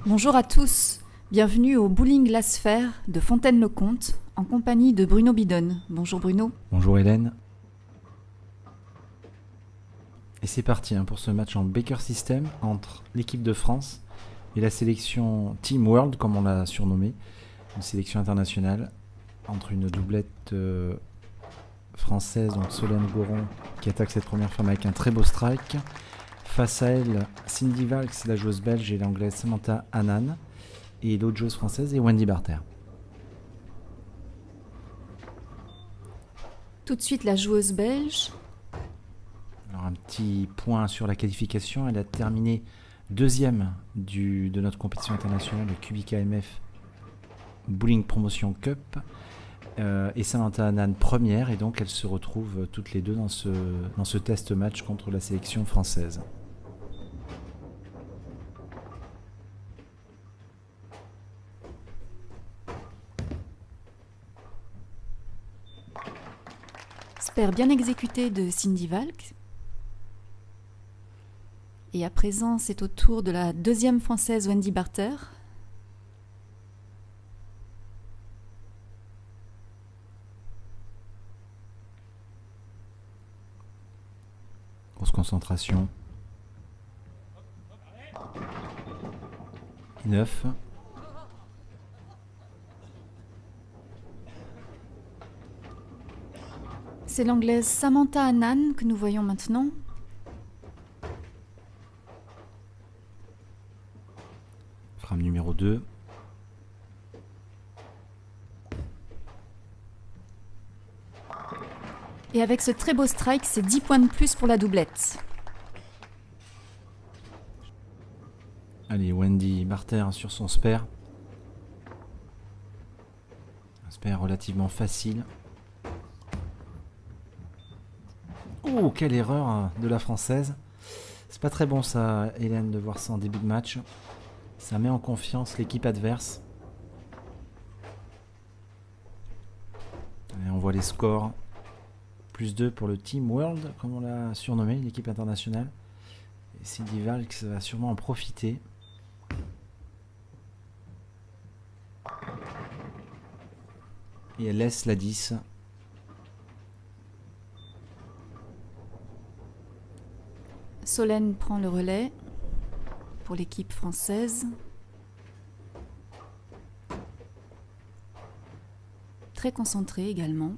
Bonjour à tous, bienvenue au Bowling La Sphère de Fontaine-le-Comte en compagnie de Bruno Bidon. Bonjour Bruno. Bonjour Hélène. Et c'est parti pour ce match en Baker System entre l'équipe de France et la sélection Team World, comme on l'a surnommé, une sélection internationale, entre une doublette française, donc Solène Goron, qui attaque cette première femme avec un très beau strike. Face à elle, Cindy Valks, la joueuse belge, et l'anglaise Samantha Annan. Et l'autre joueuse française est Wendy Barter. Tout de suite la joueuse belge. Alors un petit point sur la qualification, elle a terminé deuxième de notre compétition internationale, le QBKMF Bowling Promotion Cup, et Samantha Annan première, et donc elles se retrouvent toutes les deux dans ce test match contre la sélection française. Spare bien exécuté de Cindy Valk. Et à présent, c'est au tour de la deuxième française Wendy Barter. Grosse concentration. 9. C'est l'anglaise Samantha Annan que nous voyons maintenant. Frame numéro 2. Et avec ce très beau strike, c'est 10 points de plus pour la doublette. Allez, Wendy Barter sur son spare. Un spare relativement facile. Oh, quelle erreur de la française. C'est pas très bon ça, Hélène, de voir ça en début de match. Ça met en confiance l'équipe adverse. Allez, on voit les scores. +2 pour le Team World, comme on l'a surnommé, l'équipe internationale. Et Cindy Valks va sûrement en profiter. Et elle laisse la 10. Solène prend le relais pour l'équipe française. Très concentrée également.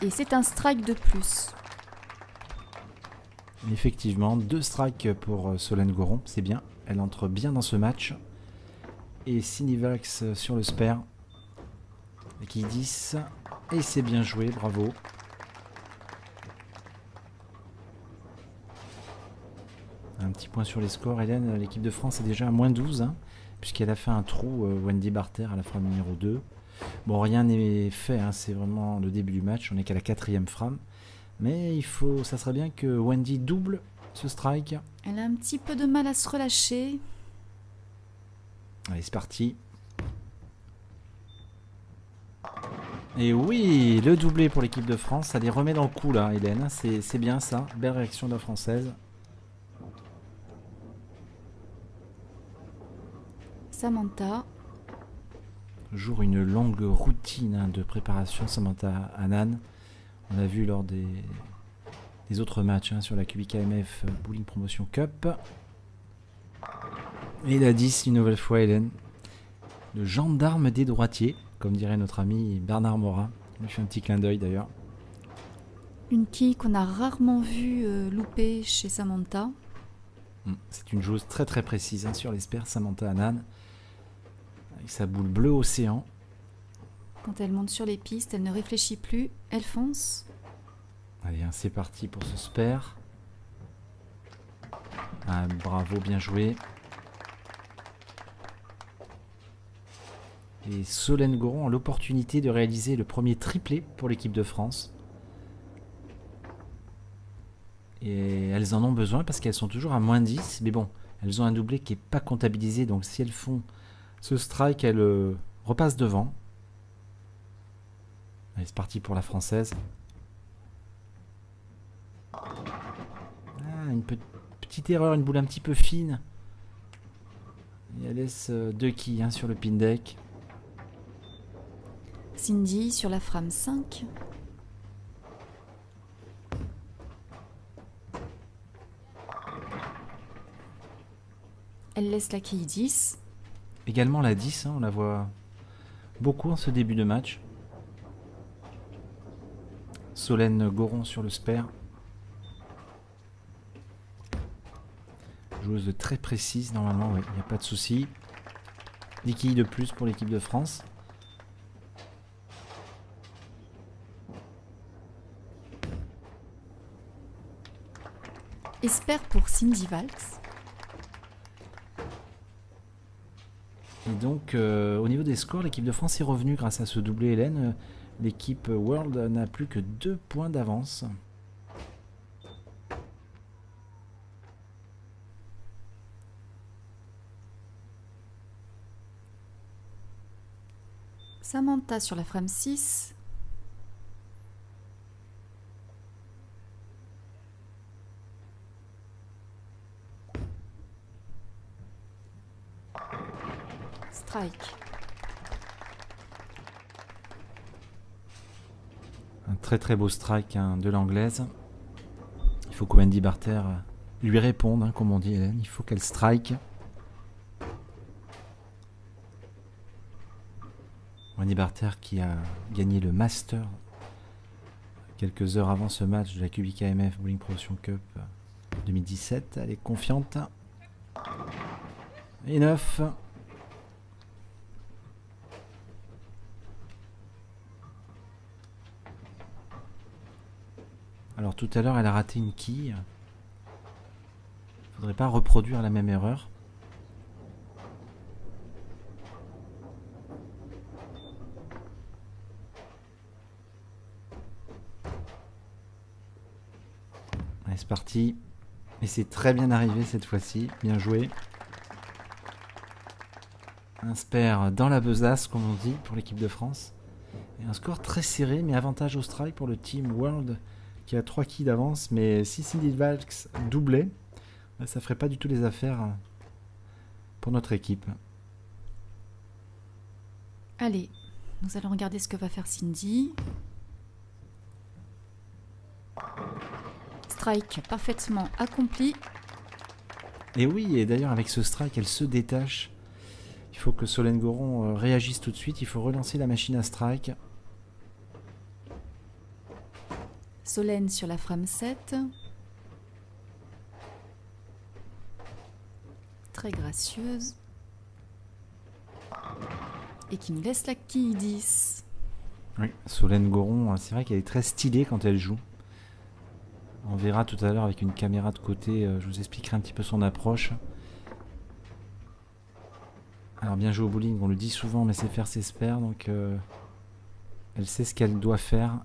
Et c'est un strike de plus. Effectivement, 2 strikes pour Solène Goron, c'est bien. Elle entre bien dans ce match. Et Cindy Valks sur le spare. Qui 10. Et c'est bien joué, bravo. Un petit point sur les scores, Hélène. L'équipe de France est déjà à -12, puisqu'elle a fait un trou, Wendy Barter, à la frame numéro 2. Bon, rien n'est fait, c'est vraiment le début du match. On n'est qu'à la 4e frame. Mais ça serait bien que Wendy double ce strike. Elle a un petit peu de mal à se relâcher. Allez, c'est parti. Et oui, le doublé pour l'équipe de France. Ça les remet dans le coup là, Hélène. C'est bien ça. Belle réaction de la française. Samantha. Toujours une longue routine de préparation, Samantha Annan. On a vu lors des autres matchs sur la QBKMF Bowling Promotion Cup. Et la 10 une nouvelle fois, Hélène. Le gendarme des droitiers, comme dirait notre ami Bernard Morin. On lui fait un petit clin d'œil d'ailleurs. Une quille qu'on a rarement vue louper chez Samantha. C'est une joueuse très très précise sur les spares, Samantha Annan. Avec sa boule bleue océan. Quand elle monte sur les pistes, elle ne réfléchit plus, elle fonce. Allez, c'est parti pour ce spare. Bravo, bien joué. Et Solène Goron a l'opportunité de réaliser le premier triplé pour l'équipe de France. Et elles en ont besoin parce qu'elles sont toujours à -10. Mais bon, elles ont un doublé qui n'est pas comptabilisé. Donc si elles font ce strike, elles repassent devant. Allez, c'est parti pour la française. une petite erreur, une boule un petit peu fine. Et elle laisse 2 quilles sur le pin deck. Cindy sur la frame 5. Elle laisse la quille 10. Également la 10, on la voit beaucoup en ce début de match. Solène Goron sur le spare. Joueuse très précise normalement, oui, il n'y a pas de souci. 10 quilles de plus pour l'équipe de France. Espère pour Cindy Valks. Et donc, au niveau des scores, l'équipe de France est revenue grâce à ce doublé Hélène. L'équipe World n'a plus que 2 points d'avance. Samantha sur la frame 6. Strike. Un très très beau strike de l'anglaise. Il faut que Wendy Barter lui réponde, comme on dit Hélène. Il faut qu'elle strike. Wendy Barter qui a gagné le Master quelques heures avant ce match de la QBKMF Bowling Promotion Cup 2017. Elle est confiante. Et 9. Alors tout à l'heure elle a raté une quille. Faudrait pas reproduire la même erreur. Allez, c'est parti. Et c'est très bien arrivé cette fois-ci. Bien joué. Un spare dans la besace, comme on dit, pour l'équipe de France. Et un score très serré, mais avantage au strike pour le Team World qui a 3 quilles d'avance. Mais si Cindy Valks doublait, ça ferait pas du tout les affaires pour notre équipe. Allez, nous allons regarder ce que va faire Cindy. Strike parfaitement accompli. Et oui, et d'ailleurs avec ce strike, elle se détache. Il faut que Solène Goron réagisse tout de suite. Il faut relancer la machine à strike. Solène sur la frame 7. Très gracieuse. Et qui nous laisse la quille 10. Oui, Solène Goron, c'est vrai qu'elle est très stylée quand elle joue. On verra tout à l'heure avec une caméra de côté, je vous expliquerai un petit peu son approche. Alors bien joué au bowling, on le dit souvent, mais c'est faire ses spares, donc elle sait ce qu'elle doit faire.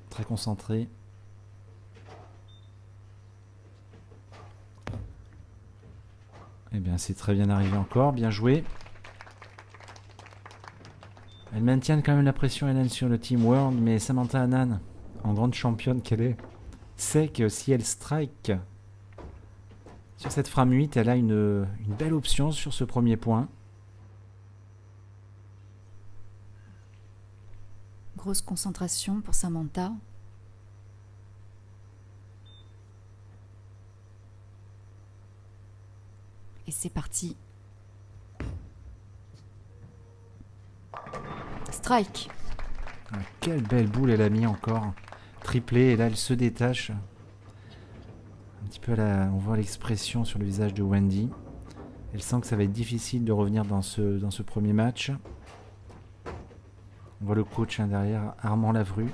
Très concentrée. Eh bien c'est très bien arrivé encore, bien joué. Elle maintient quand même la pression Hélène sur le Team World, mais Samantha Annan, en grande championne qu'elle est, sait que si elle strike sur cette frame 8, elle a une belle option sur ce premier point. Grosse concentration pour Samantha. Et c'est parti. Strike. Ah, quelle belle boule elle a mis encore. Triplé, et là elle se détache. Un petit peu on voit l'expression sur le visage de Wendy. Elle sent que ça va être difficile de revenir dans ce premier match. On voit le coach derrière, Armand Lavru,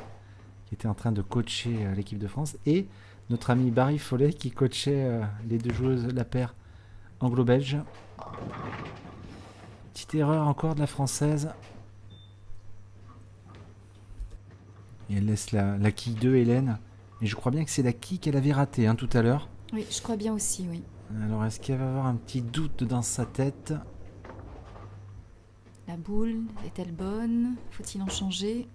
qui était en train de coacher l'équipe de France. Et notre ami Barry Follet qui coachait les deux joueuses, la paire anglo-belge. Petite erreur encore de la française. Et elle laisse la quille 2, Hélène. Et je crois bien que c'est la quille qu'elle avait ratée tout à l'heure. Oui, je crois bien aussi, oui. Alors, est-ce qu'elle va avoir un petit doute dans sa tête? La boule est-elle bonne? Faut-il en changer?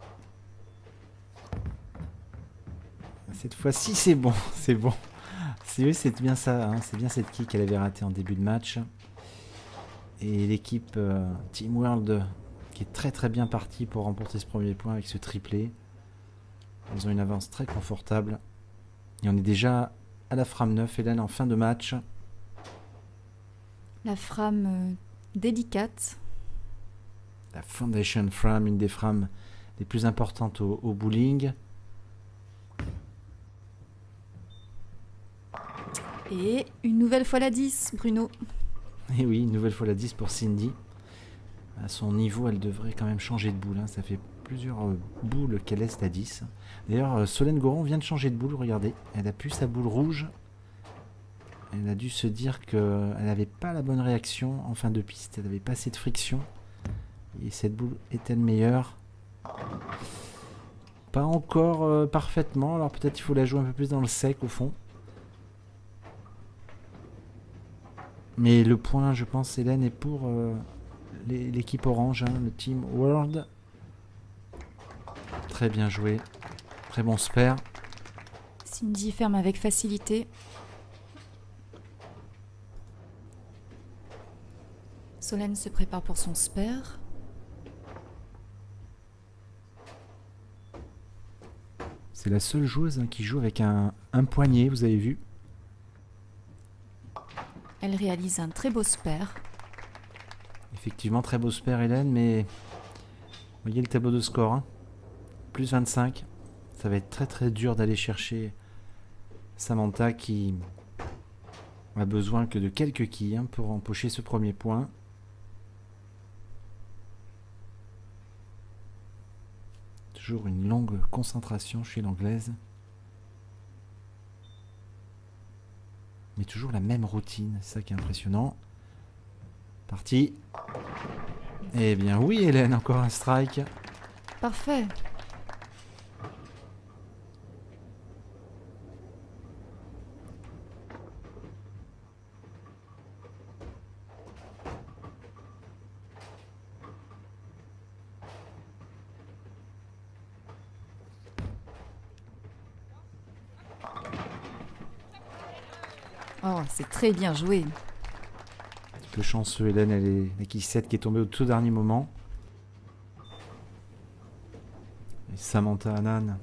Cette fois-ci, c'est bon, c'est bon. Oui, c'est bien ça, hein, c'est bien cette kick qu'elle avait ratée en début de match. Et l'équipe Team World qui est très très bien partie pour remporter ce premier point avec ce triplé. Ils ont une avance très confortable. Et on est déjà à la frame 9, Hélène, en fin de match. La frame délicate. La Foundation Frame, une des frames les plus importantes au bowling. Et une nouvelle fois la 10, Bruno. Et oui, une nouvelle fois la 10 pour Cindy. À son niveau, elle devrait quand même changer de boule, hein. Ça fait plusieurs boules qu'elle laisse la 10. D'ailleurs, Solène Goron vient de changer de boule, regardez. Elle a pu sa boule rouge. Elle a dû se dire qu'elle n'avait pas la bonne réaction en fin de piste. Elle n'avait pas assez de friction. Et cette boule est-elle meilleure? Pas encore parfaitement. Alors peut-être il faut la jouer un peu plus dans le sec au fond. Mais le point, je pense, Hélène, est pour l'équipe orange, hein, le Team World. Très bien joué. Très bon spare. Cindy ferme avec facilité. Solène se prépare pour son spare. C'est la seule joueuse qui joue avec un poignet, vous avez vu. Elle réalise un très beau spare. Effectivement, très beau spare, Hélène, mais vous voyez le tableau de score, hein, plus 25. Ça va être très très dur d'aller chercher Samantha qui a besoin que de quelques quilles pour empocher ce premier point. Toujours une longue concentration chez l'anglaise. Mais toujours la même routine, c'est ça qui est impressionnant. Parti. Eh bien oui Hélène, encore un strike. Parfait. Oh, c'est très bien joué. Un peu chanceux Hélène, elle est la qui 7 qui est tombée au tout dernier moment. Et Samantha Annan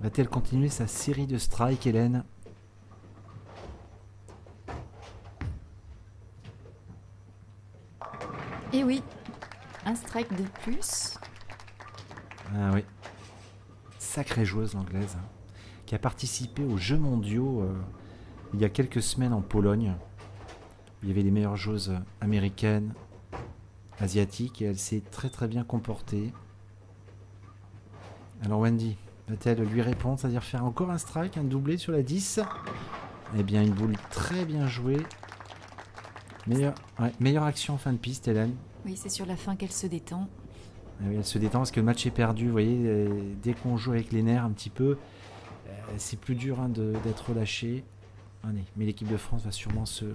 va-t-elle continuer sa série de strikes, Hélène? Et oui, un strike de plus. Ah oui. Sacrée joueuse l'anglaise, qui a participé aux Jeux mondiaux il y a quelques semaines en Pologne. Il y avait les meilleures joueuses américaines, asiatiques, et elle s'est très très bien comportée. Alors Wendy, va-t-elle lui répondre, c'est-à-dire faire encore un strike, un doublé sur la 10? Eh bien une boule très bien jouée. Meilleure action en fin de piste, Hélène. Oui, c'est sur la fin qu'elle se détend. Ah oui, elle se détend parce que le match est perdu, vous voyez, dès qu'on joue avec les nerfs un petit peu, c'est plus dur d'être relâché. Allez, mais l'équipe de France va sûrement se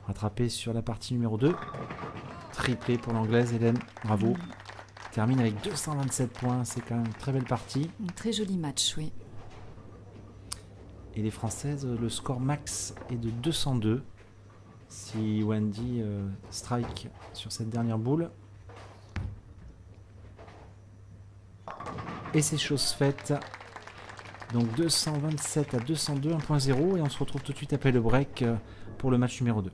rattraper sur la partie numéro 2. Triplé pour l'anglaise, Hélène, bravo. Termine avec 227 points, c'est quand même une très belle partie. Un très joli match, oui. Et les Françaises, le score max est de 202. Si Wendy strike sur cette dernière boule. Et c'est chose faite. Donc 227 à 202, 1.0. Et on se retrouve tout de suite après le break pour le match numéro 2.